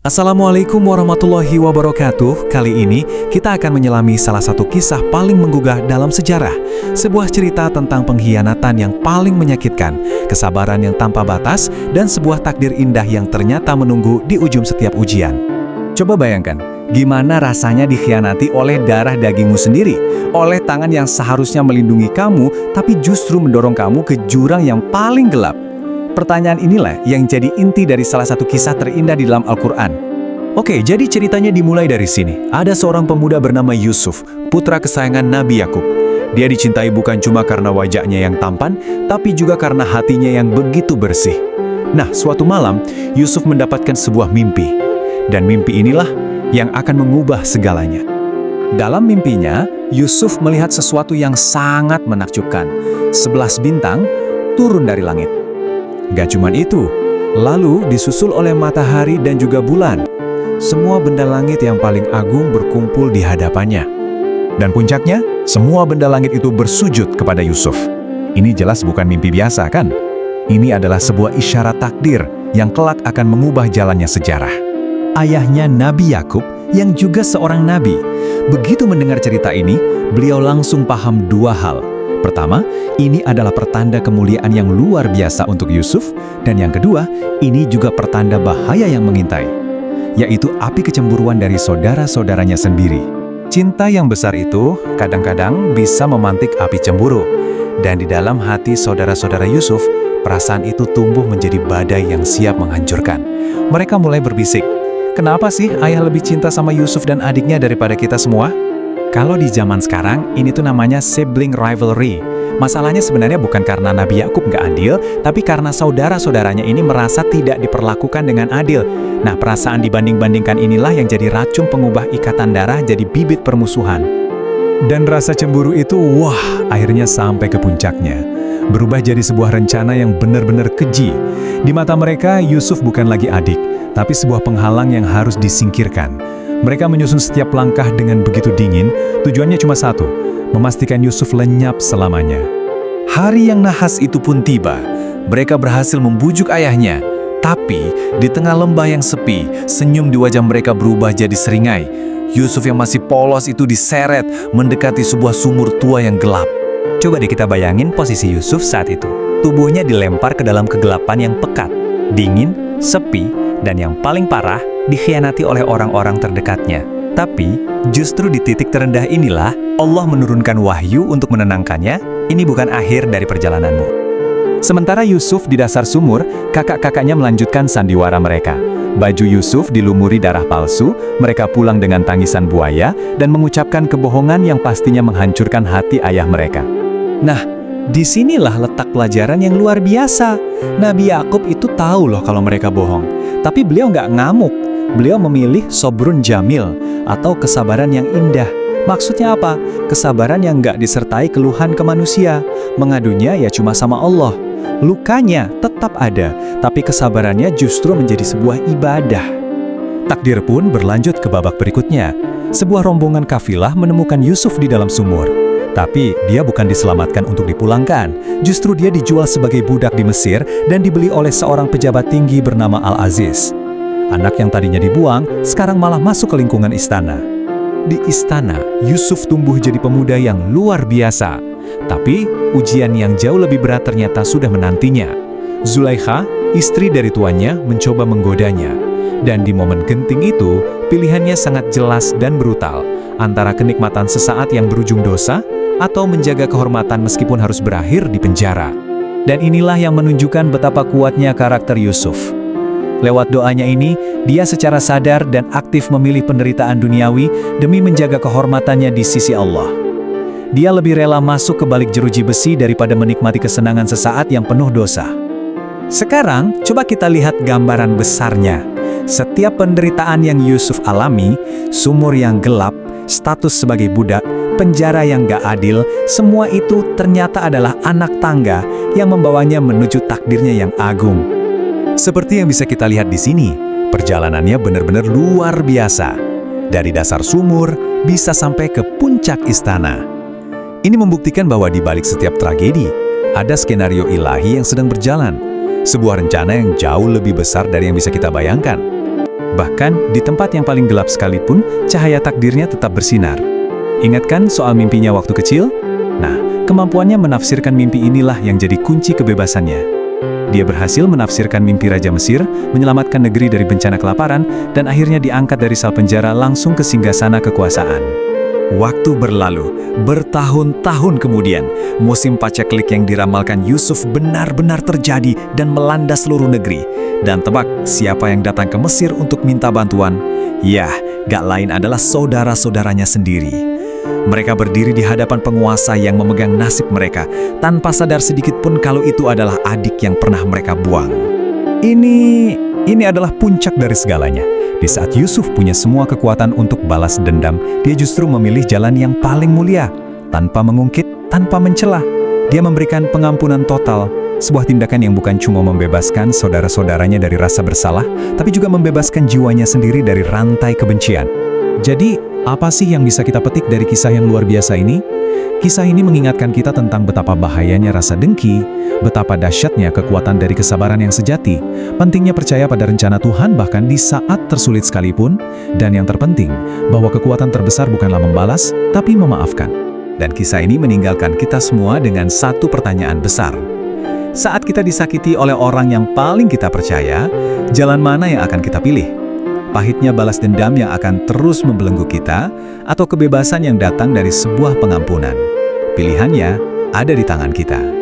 Assalamualaikum warahmatullahi wabarakatuh. Kali ini kita akan menyelami salah satu kisah paling menggugah dalam sejarah. Sebuah cerita tentang pengkhianatan yang paling menyakitkan, kesabaran yang tanpa batas, dan sebuah takdir indah yang ternyata menunggu di ujung setiap ujian. Coba bayangkan, gimana rasanya dikhianati oleh darah dagingmu sendiri, oleh tangan yang seharusnya melindungi kamu, tapi justru mendorong kamu ke jurang yang paling gelap. Pertanyaan inilah yang jadi inti dari salah satu kisah terindah di dalam Al-Quran. Oke, jadi ceritanya dimulai dari sini. Ada seorang pemuda bernama Yusuf, putra kesayangan Nabi Yakub. Dia dicintai bukan cuma karena wajahnya yang tampan, tapi juga karena hatinya yang begitu bersih. Nah, suatu malam, Yusuf mendapatkan sebuah mimpi. Dan mimpi inilah yang akan mengubah segalanya. Dalam mimpinya, Yusuf melihat sesuatu yang sangat menakjubkan. 11 bintang turun dari langit. Gak cuman itu, lalu disusul oleh matahari dan juga bulan. Semua benda langit yang paling agung berkumpul di hadapannya. Dan puncaknya, semua benda langit itu bersujud kepada Yusuf. Ini jelas bukan mimpi biasa, kan? Ini adalah sebuah isyarat takdir yang kelak akan mengubah jalannya sejarah. Ayahnya Nabi Yakub, yang juga seorang nabi, begitu mendengar cerita ini, beliau langsung paham dua hal. Pertama, ini adalah pertanda kemuliaan yang luar biasa untuk Yusuf, dan yang kedua, ini juga pertanda bahaya yang mengintai, yaitu api kecemburuan dari saudara-saudaranya sendiri. Cinta yang besar itu kadang-kadang bisa memantik api cemburu, dan di dalam hati saudara-saudara Yusuf, perasaan itu tumbuh menjadi badai yang siap menghancurkan. Mereka mulai berbisik, kenapa sih ayah lebih cinta sama Yusuf dan adiknya daripada kita semua? Kalau di zaman sekarang, ini tuh namanya sibling rivalry. Masalahnya sebenarnya bukan karena Nabi Yakub nggak adil, tapi karena saudara-saudaranya ini merasa tidak diperlakukan dengan adil. Nah, perasaan dibanding-bandingkan inilah yang jadi racun pengubah ikatan darah jadi bibit permusuhan. Dan rasa cemburu itu, wah, akhirnya sampai ke puncaknya. Berubah jadi sebuah rencana yang benar-benar keji. Di mata mereka, Yusuf bukan lagi adik, tapi sebuah penghalang yang harus disingkirkan. Mereka menyusun setiap langkah dengan begitu dingin, tujuannya cuma satu, memastikan Yusuf lenyap selamanya. Hari yang nahas itu pun tiba. Mereka berhasil membujuk ayahnya, tapi di tengah lembah yang sepi, senyum di wajah mereka berubah jadi seringai. Yusuf yang masih polos itu diseret mendekati sebuah sumur tua yang gelap. Coba deh kita bayangin posisi Yusuf saat itu. Tubuhnya dilempar ke dalam kegelapan yang pekat, dingin, sepi, dan yang paling parah, dikhianati oleh orang-orang terdekatnya. Tapi, justru di titik terendah inilah, Allah menurunkan wahyu untuk menenangkannya. Ini bukan akhir dari perjalananmu. Sementara Yusuf di dasar sumur, kakak-kakaknya melanjutkan sandiwara mereka. Baju Yusuf dilumuri darah palsu, mereka pulang dengan tangisan buaya, dan mengucapkan kebohongan yang pastinya menghancurkan hati ayah mereka. Nah, disinilah letak pelajaran yang luar biasa. Nabi Yakub itu tahu loh kalau mereka bohong. Tapi beliau nggak ngamuk. Beliau memilih sobrun jamil, atau kesabaran yang indah. Maksudnya apa? Kesabaran yang nggak disertai keluhan ke manusia. Mengadunya ya cuma sama Allah. Lukanya tetap ada, tapi kesabarannya justru menjadi sebuah ibadah. Takdir pun berlanjut ke babak berikutnya. Sebuah rombongan kafilah menemukan Yusuf di dalam sumur. Tapi dia bukan diselamatkan untuk dipulangkan. Justru dia dijual sebagai budak di Mesir dan dibeli oleh seorang pejabat tinggi bernama Al-Aziz. Anak yang tadinya dibuang, sekarang malah masuk ke lingkungan istana. Di istana, Yusuf tumbuh jadi pemuda yang luar biasa. Tapi, ujian yang jauh lebih berat ternyata sudah menantinya. Zulaikha, istri dari tuannya, mencoba menggodanya. Dan di momen genting itu, pilihannya sangat jelas dan brutal. Antara kenikmatan sesaat yang berujung dosa, atau menjaga kehormatan meskipun harus berakhir di penjara. Dan inilah yang menunjukkan betapa kuatnya karakter Yusuf. Lewat doanya ini, dia secara sadar dan aktif memilih penderitaan duniawi demi menjaga kehormatannya di sisi Allah. Dia lebih rela masuk ke balik jeruji besi daripada menikmati kesenangan sesaat yang penuh dosa. Sekarang, coba kita lihat gambaran besarnya. Setiap penderitaan yang Yusuf alami, sumur yang gelap, status sebagai budak, penjara yang gak adil, semua itu ternyata adalah anak tangga yang membawanya menuju takdirnya yang agung. Seperti yang bisa kita lihat di sini, perjalanannya benar-benar luar biasa. Dari dasar sumur, bisa sampai ke puncak istana. Ini membuktikan bahwa di balik setiap tragedi, ada skenario ilahi yang sedang berjalan. Sebuah rencana yang jauh lebih besar dari yang bisa kita bayangkan. Bahkan di tempat yang paling gelap sekalipun, cahaya takdirnya tetap bersinar. Ingatkan soal mimpinya waktu kecil? Nah, kemampuannya menafsirkan mimpi inilah yang jadi kunci kebebasannya. Dia berhasil menafsirkan mimpi Raja Mesir, menyelamatkan negeri dari bencana kelaparan, dan akhirnya diangkat dari sel penjara langsung ke singgasana kekuasaan. Waktu berlalu, bertahun-tahun kemudian, musim paceklik yang diramalkan Yusuf benar-benar terjadi dan melanda seluruh negeri. Dan tebak, siapa yang datang ke Mesir untuk minta bantuan? Yah, gak lain adalah saudara-saudaranya sendiri. Mereka berdiri di hadapan penguasa yang memegang nasib mereka, tanpa sadar sedikit pun kalau itu adalah adik yang pernah mereka buang. Ini adalah puncak dari segalanya. Di saat Yusuf punya semua kekuatan untuk balas dendam, dia justru memilih jalan yang paling mulia. Tanpa mengungkit, tanpa mencela. Dia memberikan pengampunan total, sebuah tindakan yang bukan cuma membebaskan saudara-saudaranya dari rasa bersalah, tapi juga membebaskan jiwanya sendiri dari rantai kebencian. Jadi, apa sih yang bisa kita petik dari kisah yang luar biasa ini? Kisah ini mengingatkan kita tentang betapa bahayanya rasa dengki, betapa dahsyatnya kekuatan dari kesabaran yang sejati, pentingnya percaya pada rencana Tuhan bahkan di saat tersulit sekalipun, dan yang terpenting, bahwa kekuatan terbesar bukanlah membalas, tapi memaafkan. Dan kisah ini meninggalkan kita semua dengan satu pertanyaan besar. Saat kita disakiti oleh orang yang paling kita percaya, jalan mana yang akan kita pilih? Pahitnya balas dendam yang akan terus membelenggu kita, atau kebebasan yang datang dari sebuah pengampunan? Pilihannya ada di tangan kita.